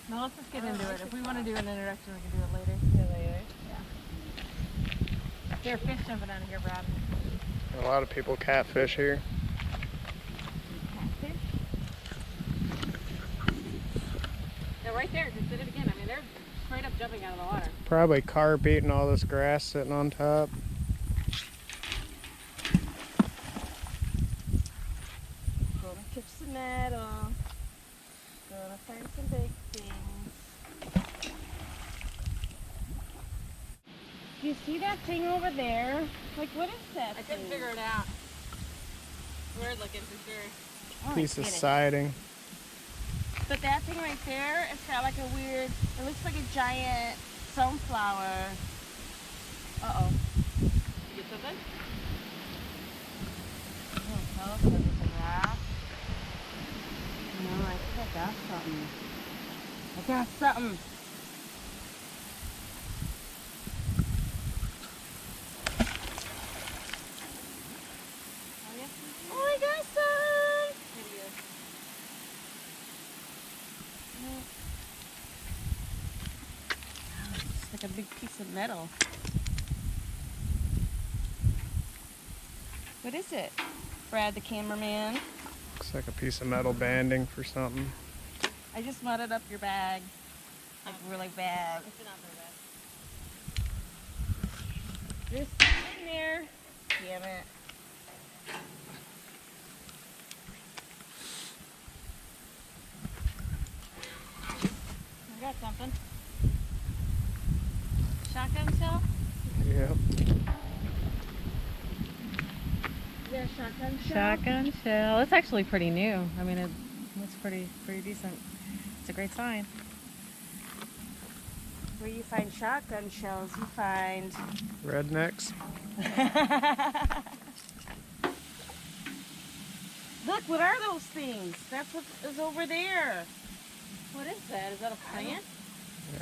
No, let's just get into it. If we want to do an introduction, we can do it later. Yeah, later. Yeah. There are fish jumping out of here, Brad. A lot of people catfish here. Catfish? They're right there. Just did it again. I mean, they're straight up jumping out of the water. Probably carp eating all this grass sitting on top. Gonna catch some nettle. Gonna find some big things. Do you see that thing over there? Like, what is that? I couldn't figure it out. Weird looking for sure. Oh, Piece of siding. But that thing right there, it's got like a weird, it looks like a giant sunflower. Uh-oh. You get something? I can't tell if it's a rock. No, I think I got something. I got something. Oh, I got some! It's like a big piece of metal. What is it? Brad, the cameraman. Looks like a piece of metal banding for something. I just mudded up your bag. Like really bad. It's not very bad. Just in there. Damn it. I got something. Shotgun shell? Yep. Is that a shotgun shell? Shotgun shell. It's actually pretty new. I mean, it looks pretty decent. It's a great sign. Where you find shotgun shells, you find... Rednecks. Look, what are those things? That's what is over there. What is that? Is that a plant?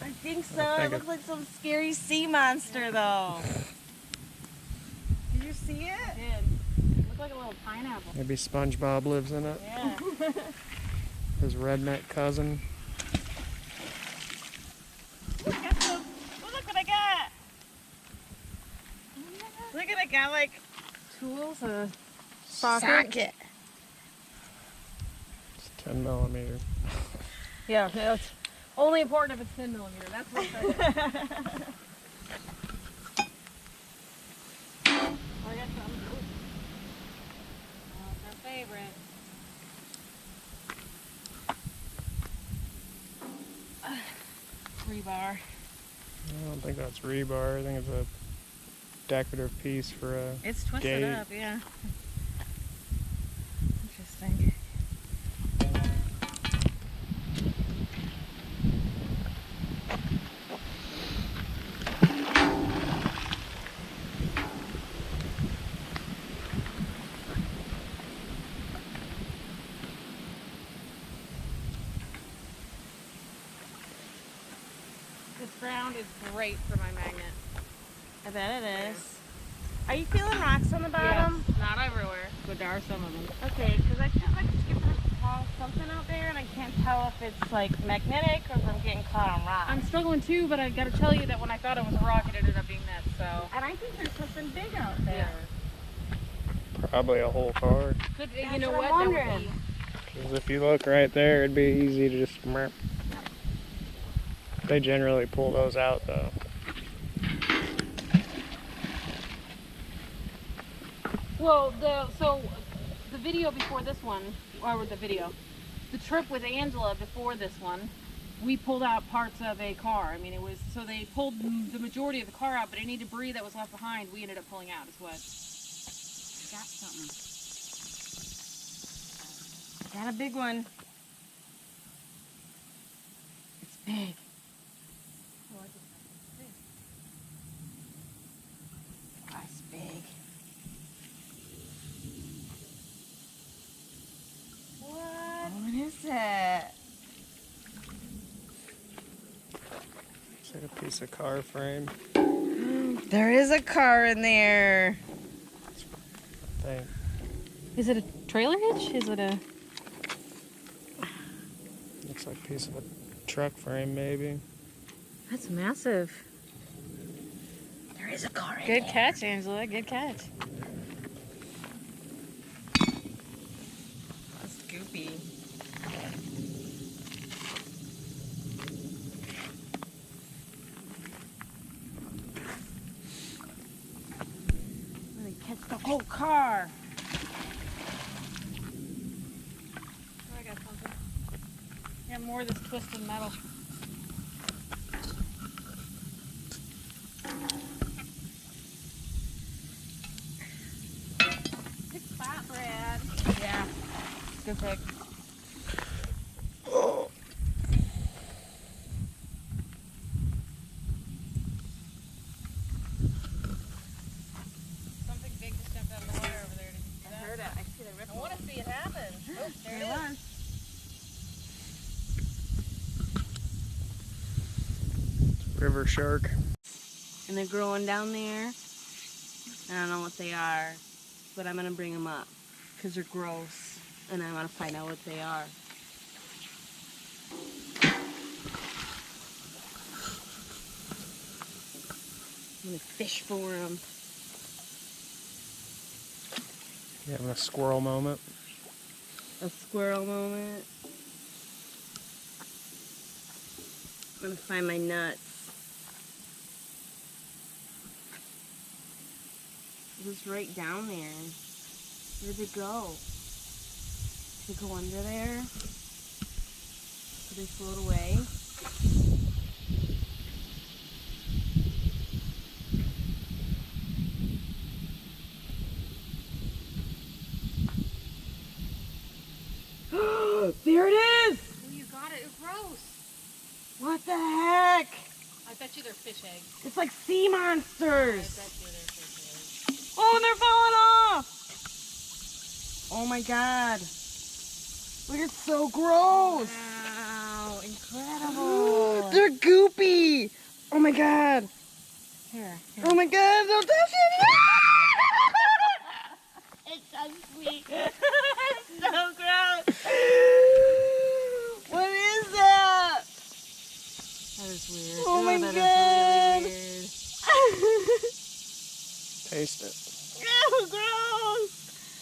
I think so. I think It looks like some scary sea monster, though. Did you see it? It did. It looked like a little pineapple. Maybe SpongeBob lives in it. Yeah. His redneck cousin. Look, I got some. Oh, look what I got. Look at I got like Tools, a socket. It's 10 millimeter. Yeah, it's only important if it's 10 millimeter. That's what that is. Oh, I got some. Ooh. Oh, it's our favorite. Rebar. I don't think that's rebar. I think it's a decorative piece for a It's twisted gate. up, yeah. Interesting. This ground is great for my magnet. I bet it is. Are you feeling rocks on the bottom? Yes, not everywhere, but there are some of them. Okay, because I feel like skipping something out there, and I can't tell if it's like magnetic or if I'm getting caught on rocks. I'm struggling too, but I gotta tell you that when I thought it was a rock, it ended up being this, so. And I think there's something big out there. Probably a whole car. Could, That's you know what what? I'm That would wondering. be- Because if you look right there, it'd be easy to just... They generally pull those out, though. Well, the video before this one, or the trip with Angela before this one, we pulled out parts of a car. I mean, it was, so they pulled the majority of the car out, but any debris that was left behind, we ended up pulling out as well. Got something. Got a big one. It's big. That's big. What is it? It's like a piece of car frame. There is a car in there. I think. Is it a trailer hitch? Is it a... Looks like a piece of a truck frame, maybe. That's massive. There is a car in Good there. catch, Angela. Good catch. That's goopy. Really catch the whole car. Oh, I got something. Yeah, more of this twisted metal. Good spot, Brad. Yeah. Good pick. Something big just jumped out of the water over there. Did you see I that? heard it. I see the ripple. I want to see it happen. Oh, there it There it is. was. River shark. And they're growing down there. I don't know what they are, but I'm gonna bring them up because they're gross, and I want to find out what they are. I'm gonna fish for them. You having a squirrel moment? A squirrel moment. I'm gonna find my nuts. It was right down there. Where'd they go? Did they go under there? Did they float away? There it is! Oh, you got it. It's gross. What the heck? I bet you they're fish eggs. It's like sea I monsters! bet you they're fish eggs. Oh, and they're falling off! Oh my god. Look, it's so gross! Wow, incredible. They're goopy! Oh my god! Here. Oh my god, don't touch it! It's so sweet. It's so gross. What is that? That is weird. Oh my that god. is really weird. Taste it. Oh, gross.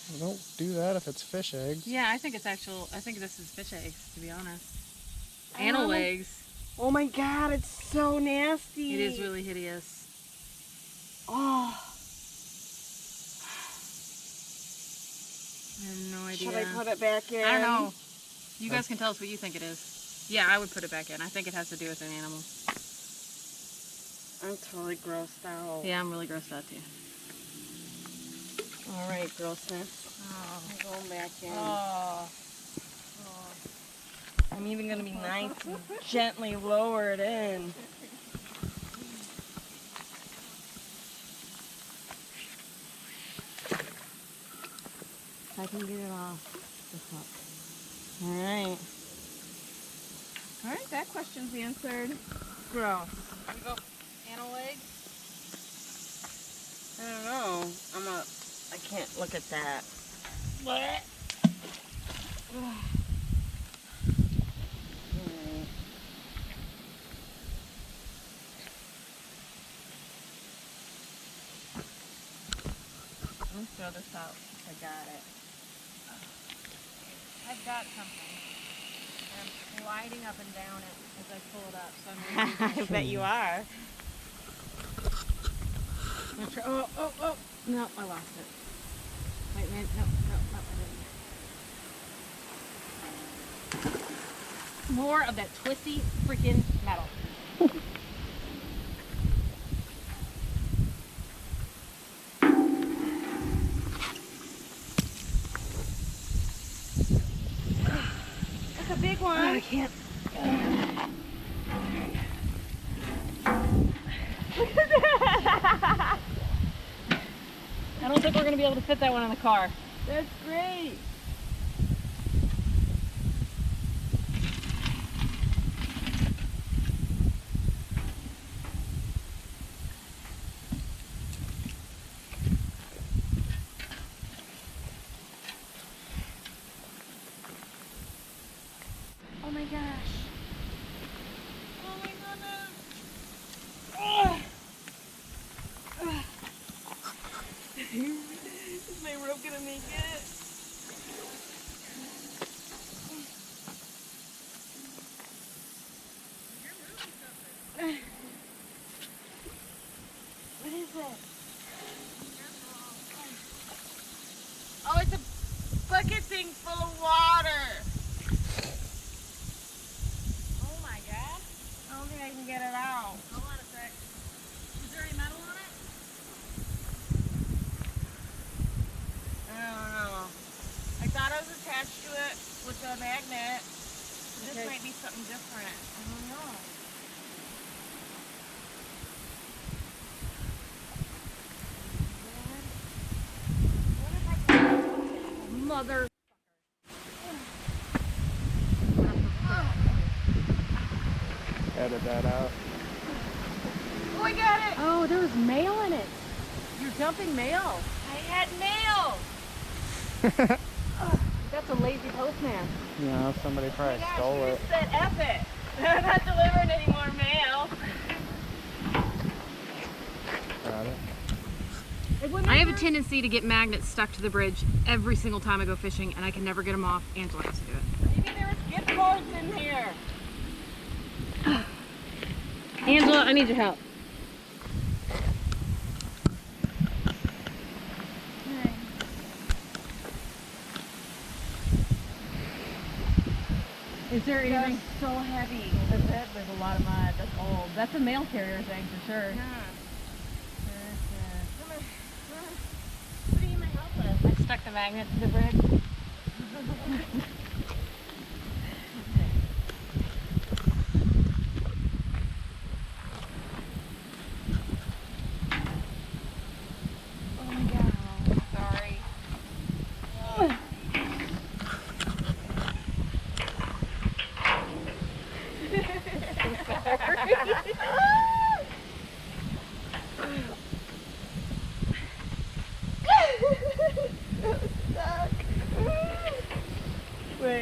Well, don't do that if it's fish eggs. Yeah, I think it's actual. I think this is fish eggs, to be honest. Animal eggs. Oh my god, it's so nasty. It is really hideous. Oh. I have no idea. Should I put it back in? I don't know. You guys can tell us what you think it is. Yeah, I would put it back in. I think it has to do with an animal. I'm totally grossed out. Yeah, I'm really grossed out too. All right, grossness. Oh. I'm going back in. Oh. I'm even going to be nice and gently lower it in. If I can get it off the hook. All right. All right, that question's answered. Gross. We go animal eggs. I don't know. I can't look at that. What? Let me throw this out. I got it. I've got something. And I'm sliding up and down it as I pull it up. So I'm I bet you are. Oh. No, I lost it. Wait, man. No, I didn't. More of that twisty freaking metal. That's a big one. I can't. I don't think we're going to be able to fit that one in the car. That's great. Oh my gosh. Is my rope gonna make it? What is it? Oh, it's a bucket thing full of water. Oh my god. I don't think I can get it out. Hold on a sec. Is there any metal on it? I don't know. I thought I was attached to it with a magnet. This Okay. might be something different. I don't know. Mother. Edit that out. Oh, I got it! Oh, there was mail in it. You're dumping mail. I had mail! That's a lazy postman. No, somebody probably Gosh, stole you it. just said F it. I'm not delivering any more mail. Got it. I have a tendency to get magnets stuck to the bridge every single time I go fishing, and I can never get them off. Angela has to do it. Maybe there was gift cards in here. Angela, I need your help. Is there anything? So heavy. That's it. There's a lot of mud. That's old. That's a mail carrier thing for sure. What are you gonna help us? I stuck the magnet to the bridge. Oh my god. Sorry.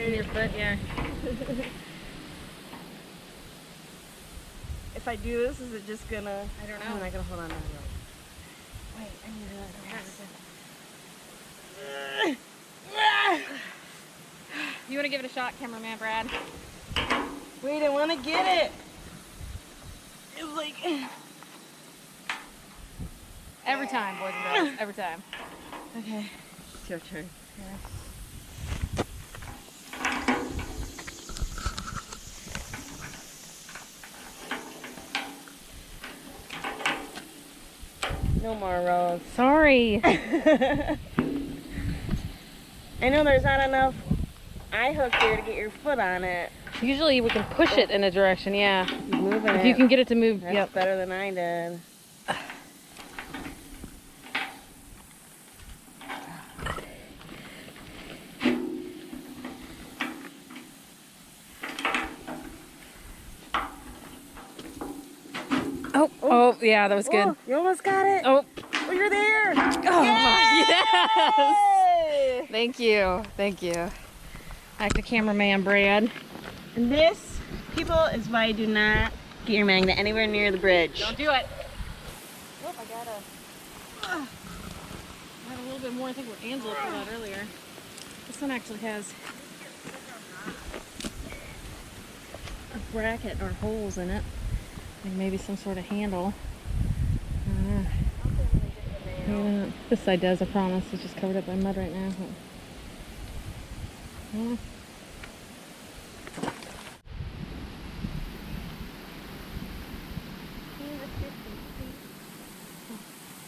In your foot, yeah. If I do this, is it just gonna... I don't I'm know. not gonna hold on to the rope. Wait, I need to... You want to give it a shot, cameraman Brad? Wait, I want to get it. It's like... Every time, boys and girls. Every time. Okay, it's your turn. No more rows. Sorry. I know there's not enough eye hook there to get your foot on it. Usually we can push it in a direction, yeah. He's moving If it. you can get it to move, That's yep. better than I did. Oh, yeah, that was good. Oh, you almost got it. Oh, Oh, you're there. oh, yes. Yay! Thank you, thank you. Back to cameraman Brad. And this, people, is why I do not get your magnet anywhere near the bridge. Don't do it. Oh, I got a little bit more, I think, what Angela pulled out earlier. This one actually has a bracket or holes in it. Like maybe some sort of handle. Yeah, this side does, I promise. It's just covered up by mud right now. Yeah.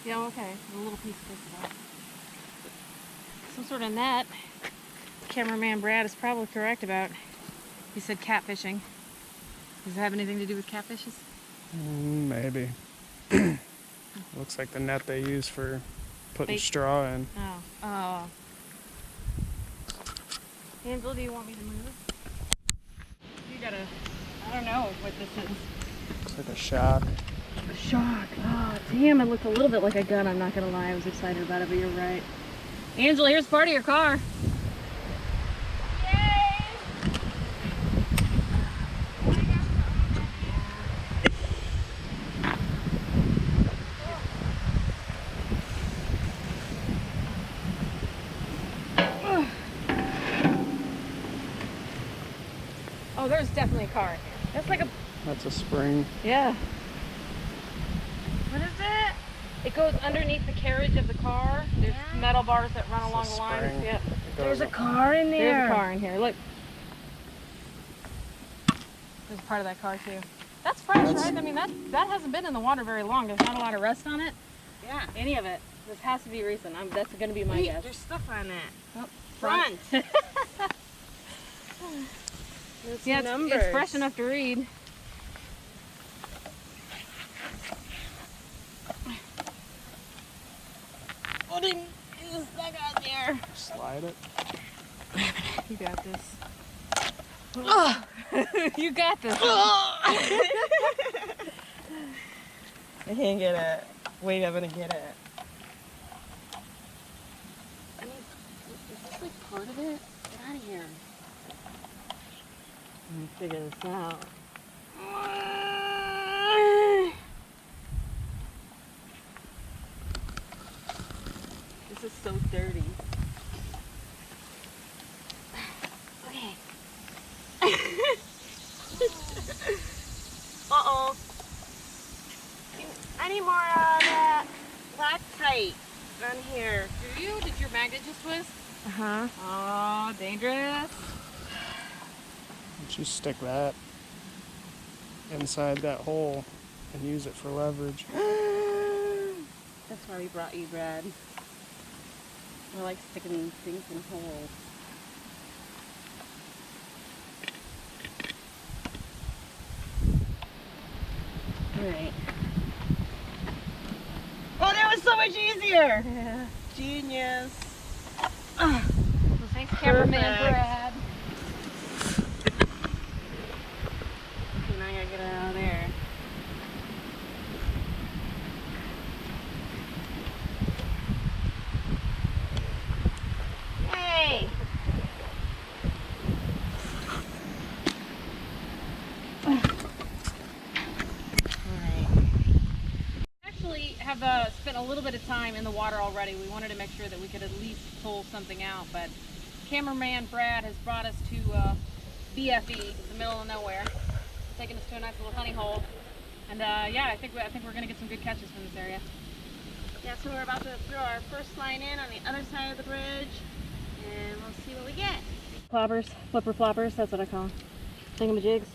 Yeah, okay. A little piece of that. Some sort of net. Cameraman Brad is probably correct about. He said catfishing. Does it have anything to do with catfishes? Maybe. Looks like the net they use for putting Bait. straw in. Oh. Oh. Angela, do you want me to move? You gotta. I don't know what this is. It's like a shock. A shock. Oh, damn, it looked a little bit like a gun. I'm not gonna lie. I was excited about it, but you're right. Angela, here's part of your car. Oh, there's definitely a car in here. That's like a... That's a spring. Yeah. What is it? It goes underneath the carriage of the car. There's metal bars that run along the lines. Yep. There's a car in there. There's a car in here. Look. There's part of that car too. That's fresh, right? I mean, that hasn't been in the water very long. There's not a lot of rust on it. Yeah. Any of it. This has to be recent. That's going to be my guess. There's stuff on that. Oh, Front. Yeah, it's fresh enough to read. What is stuck out there? Slide it. You got this. Oh. You got this. I can't get it. Wait, I'm gonna get it. I mean, is this like part of it? Get out of here. Let me figure this out. This is so dirty. Okay. Uh-oh. I need more of that lactite on here. Do you? Did your magnet just twist? Uh-huh. Oh, dangerous. You stick that inside that hole and use it for leverage. That's why we brought you, Brad. I like sticking things in holes. Alright. Oh, that was so much easier! Yeah. Genius. Well, thanks, cameraman Brad. Okay, now I gotta get it out of there. Yay! Actually have spent a little bit of time in the water already. We wanted to make sure that we could at least pull something out, but cameraman Brad has brought us to BFE, the middle of nowhere, taking us to a nice little honey hole, and yeah, I think we're gonna get some good catches from this area. Yeah, so we're about to throw our first line in on the other side of the bridge, and we'll see what we get. Ploppers, flipper floppers, that's what I call them. Thingamajigs.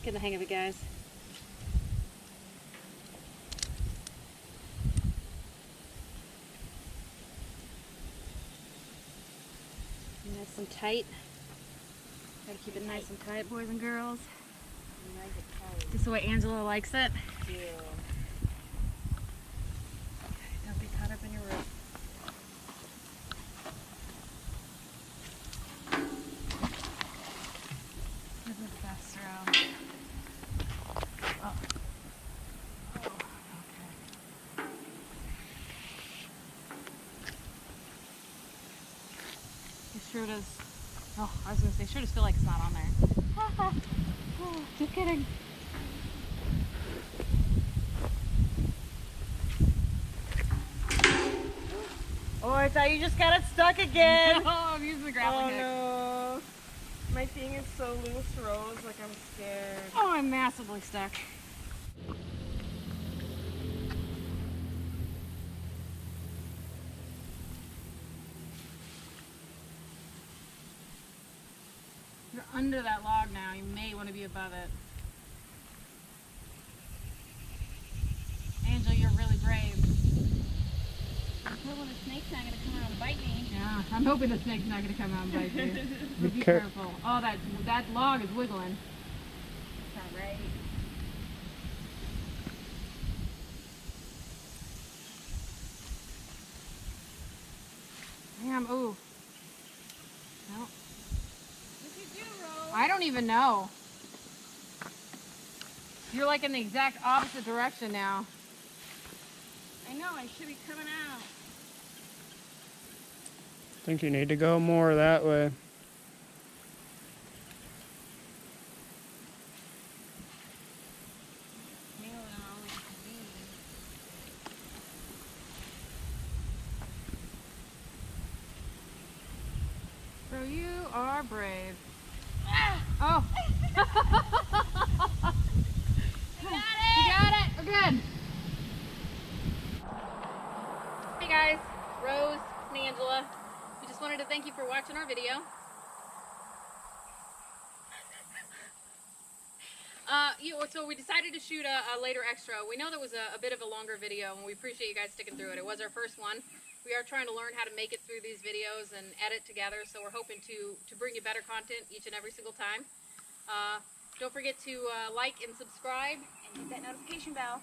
Get the hang of it, guys. Nice and tight. Gotta keep it nice and tight, boys and girls. This is the way Angela likes it. Yeah. Don't be caught up in your rope. This is the best throw. Oh. Oh, okay. It sure does. Oh, I was gonna say, sure does feel like it's not on there. Oh, just kidding. Oh, I thought you just got it stuck again. Oh, I'm using the grappling hook. No. My thing is so loose, Rose, like I'm scared. Oh, I'm massively stuck. You're under that log now. You may want to be above it. Angel, you're really brave. Well, the snake's not going to come around and bite me. Yeah, I'm hoping the snake's not going to come out and bite you. But be careful. Oh, that log is wiggling. That's not right. Damn, ooh. No. What'd you do, Rose? I don't even know. You're like in the exact opposite direction now. I know, I should be coming out. I think you need to go more that way. are brave. Oh. You got it. We're good. Hey guys, Rose and Angela. We just wanted to thank you for watching our video. So we decided to shoot a later extra. We know that was a bit of a longer video, and we appreciate you guys sticking through it. It was our first one. We are trying to learn how to make it through these videos and edit together, so we're hoping to bring you better content each and every single time. Don't forget to like and subscribe and hit that notification bell.